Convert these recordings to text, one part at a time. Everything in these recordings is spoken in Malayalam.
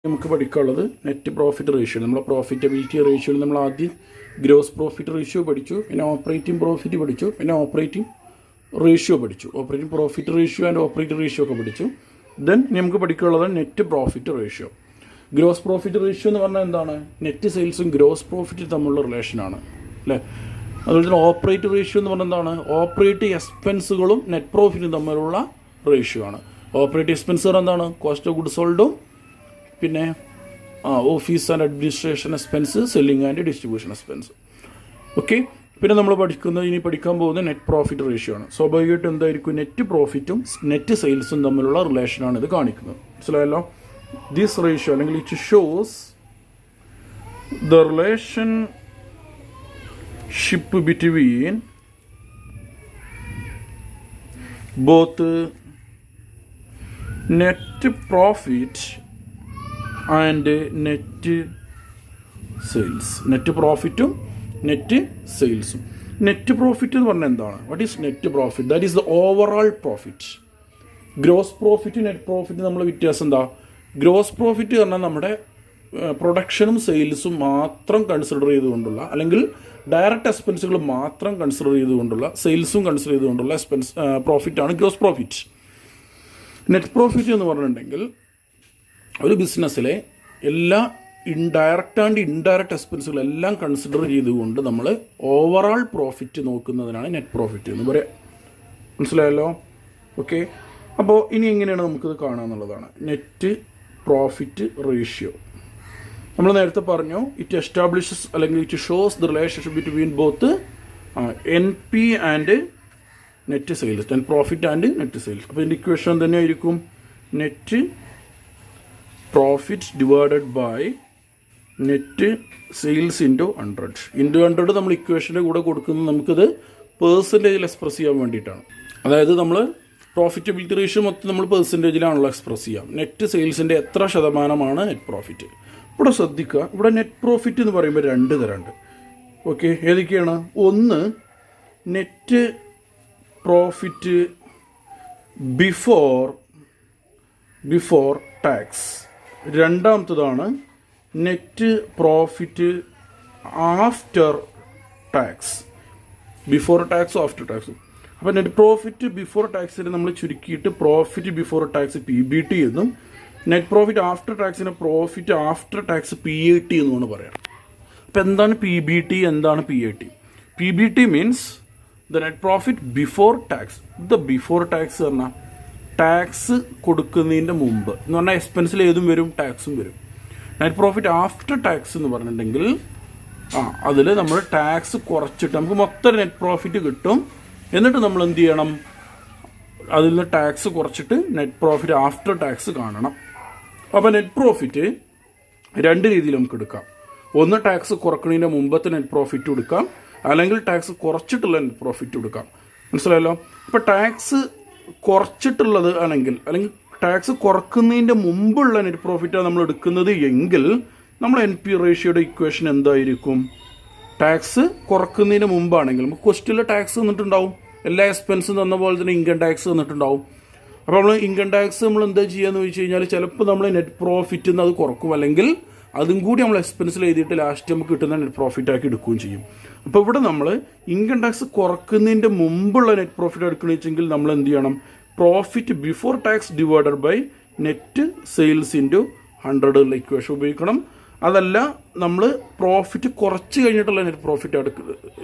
നമുക്ക് പഠിക്കാനുള്ളത് നെറ്റ് പ്രോഫിറ്റ് റേഷ്യോ. നമ്മളെ പ്രോഫിറ്റബിലിറ്റി റേഷ്യോയിൽ നമ്മൾ ആദ്യം ഗ്രോസ് പ്രോഫിറ്റ് റേഷ്യോ പഠിച്ചു, പിന്നെ ഓപ്പറേറ്റിംഗ് പ്രോഫിറ്റ് പഠിച്ചു, പിന്നെ ഓപ്പറേറ്റിംഗ് റേഷ്യോ പഠിച്ചു, operating profit ratio and operating ratio ഒക്കെ പഠിച്ചു. ദെൻ നമുക്ക് പഠിക്കാനുള്ളത് net profit ratio. Gross profit ratio എന്ന് പറഞ്ഞാൽ എന്താണ്? നെറ്റ് സെയിൽസും ഗ്രോസ് പ്രോഫിറ്റും തമ്മിലുള്ള റിലേഷനാണ് അല്ലേ. അതുപോലെ തന്നെ ഓപ്പറേറ്റ് റേഷ്യോ എന്ന് പറഞ്ഞാൽ എന്താണ്? ഓപ്പറേറ്റ് എക്സ്പെൻസുകളും നെറ്റ് പ്രോഫിറ്റും തമ്മിലുള്ള റേഷ്യോ ആണ്. ഓപ്പറേറ്റ് എക്സ്പെൻസുകൾ എന്താണ്? കോസ്റ്റ് ഓഫ് ഗുഡ്സ് സോൾഡും പിന്നെ office and administration expense, selling and distribution expense. Okay, പിന്നെ നമ്മൾ ഇനി പഠിക്കാൻ പോകുന്നത് നെറ്റ് പ്രോഫിറ്റ് റേഷ്യോ ആണ്. സ്വാഭാവികമായിട്ടും എന്തായിരിക്കും? നെറ്റ് പ്രോഫിറ്റും നെറ്റ് സെയിൽസും തമ്മിലുള്ള റിലേഷനാണ് ഇത് കാണിക്കുന്നത്. മനസ്സിലായല്ലോ? ദിസ് റേഷ്യോ അല്ലെങ്കിൽ it shows the relationship between both net profit and net sales. Net പ്രോഫിറ്റും നെറ്റ് സെയിൽസും. നെറ്റ് പ്രോഫിറ്റ് എന്ന് പറഞ്ഞാൽ എന്താണ്? What is net profit? That is the overall profit. Gross profit net profit നമ്മൾ വ്യത്യാസം എന്താ? ഗ്രോസ് പ്രോഫിറ്റ് പറഞ്ഞാൽ നമ്മുടെ പ്രൊഡക്ഷനും സെയിൽസും മാത്രം കൺസിഡർ ചെയ്തുകൊണ്ടുള്ള, അല്ലെങ്കിൽ ഡയറക്റ്റ് എക്സ്പെൻസുകൾ മാത്രം കൺസിഡർ ചെയ്തുകൊണ്ടുള്ള, സെയിൽസും കൺസിഡർ ചെയ്തുകൊണ്ടുള്ള പ്രോഫിറ്റാണ് ഗ്രോസ് പ്രോഫിറ്റ്. നെറ്റ് പ്രോഫിറ്റ് എന്ന് പറഞ്ഞിട്ടുണ്ടെങ്കിൽ ഒരു ബിസിനസ്സിലെ എല്ലാ ഡയറക്റ്റ് ആൻഡ് ഇൻഡയറക്റ്റ് എക്സ്പെൻസുകളെല്ലാം കൺസിഡർ ചെയ്തുകൊണ്ട് നമ്മൾ ഓവറോൾ പ്രോഫിറ്റ് നോക്കുന്നതിനാണ് നെറ്റ് പ്രോഫിറ്റ് എന്ന് പറയാം. മനസ്സിലായല്ലോ? ഓക്കെ, അപ്പോൾ ഇനി എങ്ങനെയാണ് നമുക്കിത് കാണാമെന്നുള്ളതാണ് നെറ്റ് പ്രോഫിറ്റ് റേഷ്യോ. നമ്മൾ നേരത്തെ പറഞ്ഞു, ഇറ്റ് എസ്റ്റാബ്ലിഷസ് അല്ലെങ്കിൽ it shows the relationship between both N P and net sales, net profit and net sales. അപ്പോൾ ഇതിൻ്റെ ഇക്വേഷൻ തന്നെ ആയിരിക്കും net profit divided by net sales into 100. Into 100 നമ്മൾ ഇക്വേഷൻ്റെ കൂടെ കൊടുക്കുന്നത് നമുക്കിത് പേഴ്സൻറ്റേജിൽ എക്സ്പ്രസ് ചെയ്യാൻ വേണ്ടിയിട്ടാണ്. അതായത് നമ്മൾ പ്രോഫിറ്റബിലിറ്റി റേഷ്യോ മൊത്തം നമ്മൾ പേഴ്സൻറ്റേജിലാണല്ലോ എക്സ്പ്രസ് ചെയ്യാം. നെറ്റ് സെയിൽസിൻ്റെ എത്ര ശതമാനമാണ് നെറ്റ് പ്രോഫിറ്റ്. ഇവിടെ ശ്രദ്ധിക്കുക, ഇവിടെ നെറ്റ് പ്രോഫിറ്റ് എന്ന് പറയുമ്പോൾ 2 തരമുണ്ട്. ഓക്കെ, ഏതൊക്കെയാണ്? ഒന്ന് നെറ്റ് പ്രോഫിറ്റ് ബിഫോർ ടാക്സ്. രണ്ടാമത്തതാണ് net profit after tax. Before ടാക്സും ആഫ്റ്റർ ടാക്സും. അപ്പോൾ നെറ്റ് പ്രോഫിറ്റ് ബിഫോർ ടാക്സിന് നമ്മൾ ചുരുക്കിയിട്ട് പ്രോഫിറ്റ് ബിഫോർ ടാക്സ് PBT എന്നും, നെറ്റ് പ്രോഫിറ്റ് ആഫ്റ്റർ ടാക്സിന് പ്രോഫിറ്റ് ആഫ്റ്റർ ടാക്സ് PAT എന്നുമാണ് പറയാം. അപ്പോൾ എന്താണ് PBT, എന്താണ് PAT? PBT means the net profit before tax. The before tax പറഞ്ഞാൽ ടാക്സ് കൊടുക്കുന്നതിൻ്റെ മുമ്പ് എന്ന് പറഞ്ഞാൽ എക്സ്പെൻസിൽ ഏതും വരും, ടാക്സും വരും. നെറ്റ് പ്രോഫിറ്റ് ആഫ്റ്റർ ടാക്സ് എന്ന് പറഞ്ഞിട്ടുണ്ടെങ്കിൽ അതിൽ നമ്മൾ ടാക്സ് കുറച്ചിട്ട് നമുക്ക് മൊത്തം നെറ്റ് പ്രോഫിറ്റ് കിട്ടും. എന്നിട്ട് നമ്മൾ എന്ത് ചെയ്യണം? അതിൽ നിന്ന് ടാക്സ് കുറച്ചിട്ട് നെറ്റ് പ്രോഫിറ്റ് ആഫ്റ്റർ ടാക്സ് കാണണം. അപ്പോൾ നെറ്റ് പ്രോഫിറ്റ് 2 രീതിയിൽ നമുക്ക് എടുക്കാം. ഒന്ന് ടാക്സ് കുറക്കുന്നതിൻ്റെ മുമ്പത്തെ നെറ്റ് പ്രോഫിറ്റ് എടുക്കാം, അല്ലെങ്കിൽ ടാക്സ് കുറച്ചിട്ടുള്ള നെറ്റ് പ്രോഫിറ്റ് എടുക്കാം. മനസ്സിലായല്ലോ? ഇപ്പോൾ ടാക്സ് കുറച്ചിട്ടുള്ളത് അല്ലെങ്കിൽ ടാക്സ് കുറക്കുന്നതിൻ്റെ മുമ്പുള്ള നെറ്റ് പ്രോഫിറ്റാണ് നമ്മൾ എടുക്കുന്നത് എങ്കിൽ നമ്മൾ NP റേഷ്യോയുടെ ഇക്വേഷൻ എന്തായിരിക്കും? ടാക്സ് കുറക്കുന്നതിന് മുമ്പാണെങ്കിൽ നമുക്ക് ക്വസ്റ്റ്യനിൽ ടാക്സ് തന്നിട്ടുണ്ടാവും, എല്ലാ എക്സ്പെൻസും തന്ന പോലെ തന്നെ ഇൻകം ടാക്സ് തന്നിട്ടുണ്ടാവും. അപ്പോൾ നമ്മൾ ഇൻകം ടാക്സ് നമ്മൾ എന്താ ചെയ്യുകയെന്ന് ചോദിച്ചു കഴിഞ്ഞാൽ ചിലപ്പോൾ നമ്മൾ നെറ്റ് പ്രോഫിറ്റ് നിന്ന് അത് കുറക്കും, അല്ലെങ്കിൽ അതും കൂടി നമ്മൾ എക്സ്പെൻസിൽ എഴുതിയിട്ട് ലാസ്റ്റ് നമുക്ക് കിട്ടുന്ന നെറ്റ് പ്രോഫിറ്റ് ആക്കി എടുക്കുകയും ചെയ്യും. അപ്പോൾ ഇവിടെ നമ്മൾ ഇൻകം ടാക്സ് കുറക്കുന്നതിൻ്റെ മുമ്പുള്ള നെറ്റ് പ്രോഫിറ്റ് എടുക്കണമെന്ന് വെച്ചെങ്കിൽ നമ്മൾ എന്ത് ചെയ്യണം? Profit before tax divided by net sales into 100 equation ഉപയോഗിക്കണം. അതല്ല, നമ്മൾ പ്രോഫിറ്റ് കുറച്ച് കഴിഞ്ഞിട്ടുള്ള നെറ്റ് പ്രോഫിറ്റ് എടുക്കുന്നത്,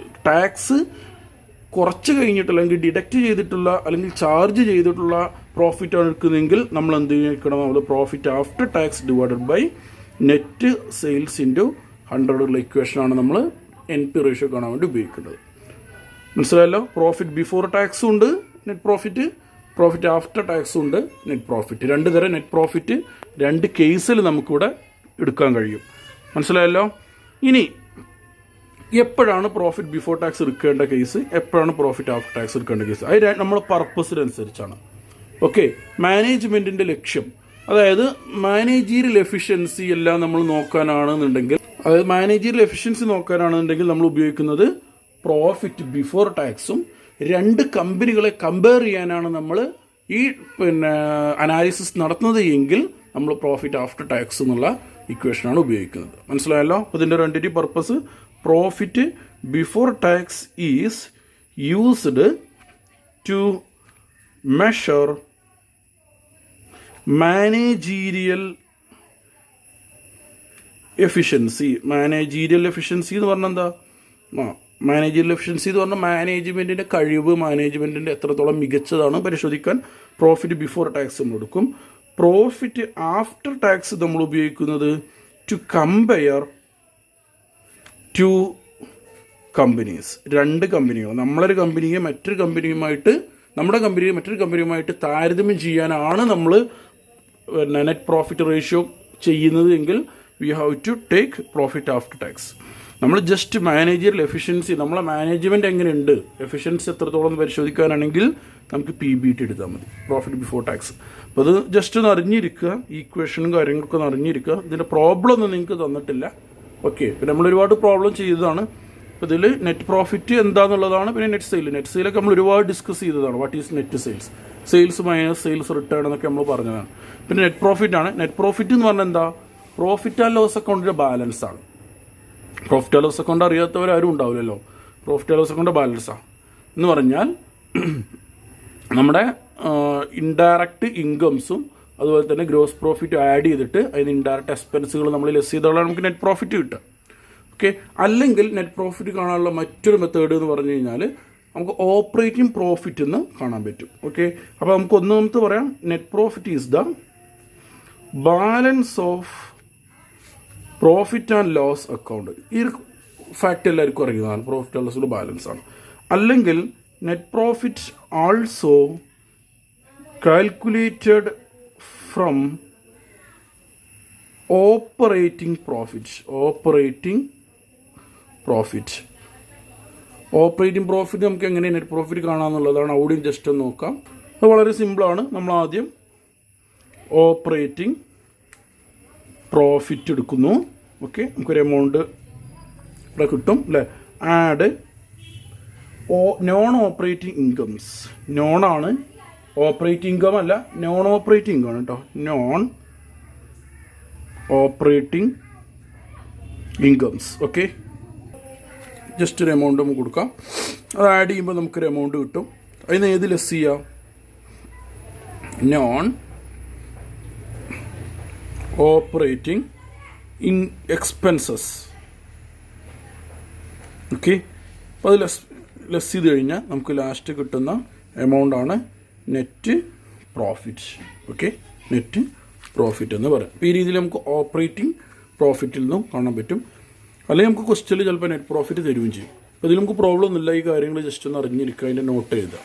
ടാക്സ് കുറച്ച് കഴിഞ്ഞിട്ടുള്ള അല്ലെങ്കിൽ ഡിഡക്റ്റ് ചെയ്തിട്ടുള്ള അല്ലെങ്കിൽ ചാർജ് ചെയ്തിട്ടുള്ള പ്രോഫിറ്റാണ് എടുക്കുന്നതെങ്കിൽ നമ്മൾ എന്ത് ചെയ്യണം? നമ്മൾ profit after tax divided by net sales into 100 ഇക്വേഷനാണ് നമ്മൾ NP റേഷ്യോ കാണാൻ വേണ്ടി ഉപയോഗിക്കേണ്ടത്. മനസ്സിലായല്ലോ? പ്രോഫിറ്റ് ബിഫോർ ടാക്സും ഉണ്ട് നെറ്റ് പ്രോഫിറ്റ്, പ്രോഫിറ്റ് ആഫ്റ്റർ ടാക്സും ഉണ്ട് നെറ്റ് പ്രോഫിറ്റ്. 2 തരം നെറ്റ് പ്രോഫിറ്റ് 2 കേസിൽ നമുക്കിവിടെ എടുക്കാൻ കഴിയും. മനസ്സിലായല്ലോ? ഇനി എപ്പോഴാണ് പ്രോഫിറ്റ് ബിഫോർ ടാക്സ് എടുക്കേണ്ട കേസ്, എപ്പോഴാണ് പ്രോഫിറ്റ് ആഫ്റ്റർ ടാക്സ് എടുക്കേണ്ട കേസ്? അത് നമ്മുടെ പർപ്പസിനനുസരിച്ചാണ്. ഓക്കെ, മാനേജ്മെൻറ്റിൻ്റെ ലക്ഷ്യം, അതായത് മാനേജീരിയൽ എഫിഷ്യൻസി എല്ലാം നമ്മൾ നോക്കാനാണെന്നുണ്ടെങ്കിൽ, അതായത് മാനേജീരിയൽ എഫിഷ്യൻസി നോക്കാനാണെന്നുണ്ടെങ്കിൽ നമ്മൾ ഉപയോഗിക്കുന്നത് പ്രോഫിറ്റ് ബിഫോർ ടാക്സും 2 കമ്പനികളെ കമ്പയർ ചെയ്യാനാണ് നമ്മൾ ഈ അനാലിസിസ് നടത്തുന്നത് എങ്കിൽ നമ്മൾ പ്രോഫിറ്റ് ആഫ്റ്റർ ടാക്സ് എന്നുള്ള ഇക്വേഷനാണ് ഉപയോഗിക്കുന്നത്. മനസ്സിലായല്ലോ? അപ്പോൾ ഇതിൻ്റെ ഒരു entity purpose profit before tax is used to measure managerial efficiency. Managerial efficiency എന്ന് പറഞ്ഞാൽ എന്താ? മാനേജീരിയൽ എഫിഷ്യൻസി എന്ന് പറഞ്ഞാൽ മാനേജ്മെൻറ്റിൻ്റെ കഴിവ്, മാനേജ്മെൻറ്റിൻ്റെ എത്രത്തോളം മികച്ചതാണ് പരിശോധിക്കാൻ പ്രോഫിറ്റ് ബിഫോർ ടാക്സ് നമ്മൾ എടുക്കും. പ്രോഫിറ്റ് ആഫ്റ്റർ ടാക്സ് നമ്മൾ ഉപയോഗിക്കുന്നത് ടു കമ്പയർ ടു കമ്പനീസ്. രണ്ട് കമ്പനികൾ, നമ്മളൊരു കമ്പനിയെ മറ്റൊരു കമ്പനിയുമായിട്ട്, നമ്മുടെ കമ്പനിയെ മറ്റൊരു കമ്പനിയുമായിട്ട് താരതമ്യം ചെയ്യാനാണ് നമ്മൾ നെറ്റ് പ്രോഫിറ്റ് റേഷ്യോ ചെയ്യുന്നത് എങ്കിൽ we have to take profit after tax. നമ്മൾ ജസ്റ്റ് മാനേജറിയൽ എഫിഷ്യൻസി, നമ്മളെ മാനേജ്മെൻറ്റ് എങ്ങനെയുണ്ട്, എഫിഷ്യൻസി എത്രത്തോളം പരിശോധിക്കാനാണെങ്കിൽ നമുക്ക് PBT എടുത്താൽ മതി, പ്രോഫിറ്റ് ബിഫോർ ടാക്സ്. അപ്പോൾ അത് ജസ്റ്റ് ഒന്ന് അറിഞ്ഞിരിക്കുക, ഈക്വേഷനും കാര്യങ്ങളൊക്കെ ഒന്ന് അറിഞ്ഞിരിക്കുക. ഇതിൻ്റെ പ്രോബ്ലം ഒന്നും നിങ്ങൾക്ക് തന്നിട്ടില്ല. ഓക്കെ, പിന്നെ നമ്മൾ ഒരുപാട് പ്രോബ്ലം ചെയ്തതാണ്. അപ്പോൾ ഇതിൽ നെറ്റ് പ്രോഫിറ്റ് എന്താണെന്നുള്ളതാണ്. പിന്നെ നെറ്റ് സെയിലൊക്കെ നമ്മൾ ഒരുപാട് ഡിസ്കസ് ചെയ്തതാണ്. What is net sales minus sales return എന്നൊക്കെ നമ്മൾ പറഞ്ഞതാണ്. പിന്നെ നെറ്റ് പ്രോഫിറ്റ് ആണ്. നെറ്റ് പ്രോഫിറ്റ് എന്ന് പറഞ്ഞാൽ എന്താ? പ്രോഫിറ്റ് ആൻഡ് ലോസ് അക്കൗണ്ടിൻ്റെ ബാലൻസ് ആണ്. പ്രോഫിറ്റ് ആൻഡ് ലോസ് അക്കൗണ്ട് അറിയാത്തവരാരും ഉണ്ടാവില്ലല്ലോ. പ്രോഫിറ്റ് ആൻഡ് ലോസ് അക്കൗണ്ട് ബാലൻസാണ് എന്ന് പറഞ്ഞാൽ നമ്മുടെ ഇൻഡയറക്റ്റ് ഇൻകംസും അതുപോലെ തന്നെ ഗ്രോസ് പ്രോഫിറ്റ് ആഡ് ചെയ്തിട്ട് അതിന് ഇൻഡയറക്റ്റ് എക്സ്പെൻസുകൾ നമ്മൾ ലെസ് ചെയ്തോളാം നമുക്ക് നെറ്റ് പ്രോഫിറ്റ് കിട്ടുക. ഓക്കെ, അല്ലെങ്കിൽ നെറ്റ് പ്രോഫിറ്റ് കാണാനുള്ള മറ്റൊരു മെത്തേഡ് എന്ന് പറഞ്ഞു കഴിഞ്ഞാൽ നമുക്ക് ഓപ്പറേറ്റിംഗ് പ്രോഫിറ്റ് എന്ന് കാണാൻ പറ്റും. ഓക്കെ, അപ്പോൾ നമുക്ക് ഒന്നാമത്തെ പറയാം, net profit is the balance of profit and loss account. ഈ ഫാക്റ്റ് എല്ലാവർക്കും അറിയുന്നതാണ്, പ്രോഫിറ്റ് ആൻഡ് ലോസിൻ്റെ ബാലൻസ് ആണ്. അല്ലെങ്കിൽ net profit also calculated from operating profit നമുക്ക് എങ്ങനെ നെറ്റ് പ്രോഫിറ്റ് കാണാമെന്നുള്ളതാണ്. അവിടെയും ജസ്റ്റ് ഒന്ന് നോക്കാം. അത് വളരെ സിമ്പിളാണ്. നമ്മൾ ആദ്യം ഓപ്പറേറ്റിംഗ് പ്രോഫിറ്റ് എടുക്കുന്നു. ഓക്കെ, നമുക്കൊരു എമൗണ്ട് ഇവിടെ കിട്ടും അല്ലേ. Add non operating incomes. നോണാണ്, ഓപ്പറേറ്റിംഗ് ഇൻകം അല്ല, നോൺ ഓപ്പറേറ്റിംഗ് ഇൻകം ആണ് കേട്ടോ. Non operating incomes. Okay, just ഒരു എമൗണ്ട് നമുക്ക് കൊടുക്കാം. അത് ആഡ് ചെയ്യുമ്പോൾ നമുക്കൊരു എമൗണ്ട് കിട്ടും. അതിന് ഏത് ലെസ് ചെയ്യാം? Non operating expenses. ഓക്കെ, അപ്പോൾ അത് ലെസ് ചെയ്ത് കഴിഞ്ഞാൽ നമുക്ക് ലാസ്റ്റ് കിട്ടുന്ന എമൗണ്ടാണ് net profit. Okay, net profit എന്ന് പറയാം. അപ്പോൾ ഈ രീതിയിൽ നമുക്ക് ഓപ്പറേറ്റിംഗ് പ്രോഫിറ്റിൽ നിന്നും കാണാൻ പറ്റും. അല്ലെങ്കിൽ നമുക്ക് ക്വസ്റ്റ്യനിൽ ചിലപ്പോൾ നെറ്റ് പ്രോഫിറ്റ് തരുകയും ചെയ്യും. അപ്പോൾ ഇതിൽ നമുക്ക് പ്രോബ്ലം ഒന്നുമില്ല. ഈ കാര്യങ്ങൾ ജസ്റ്റ് ഒന്ന് അറിഞ്ഞിരിക്കുക, അതിൻ്റെ നോട്ട് എഴുതുക.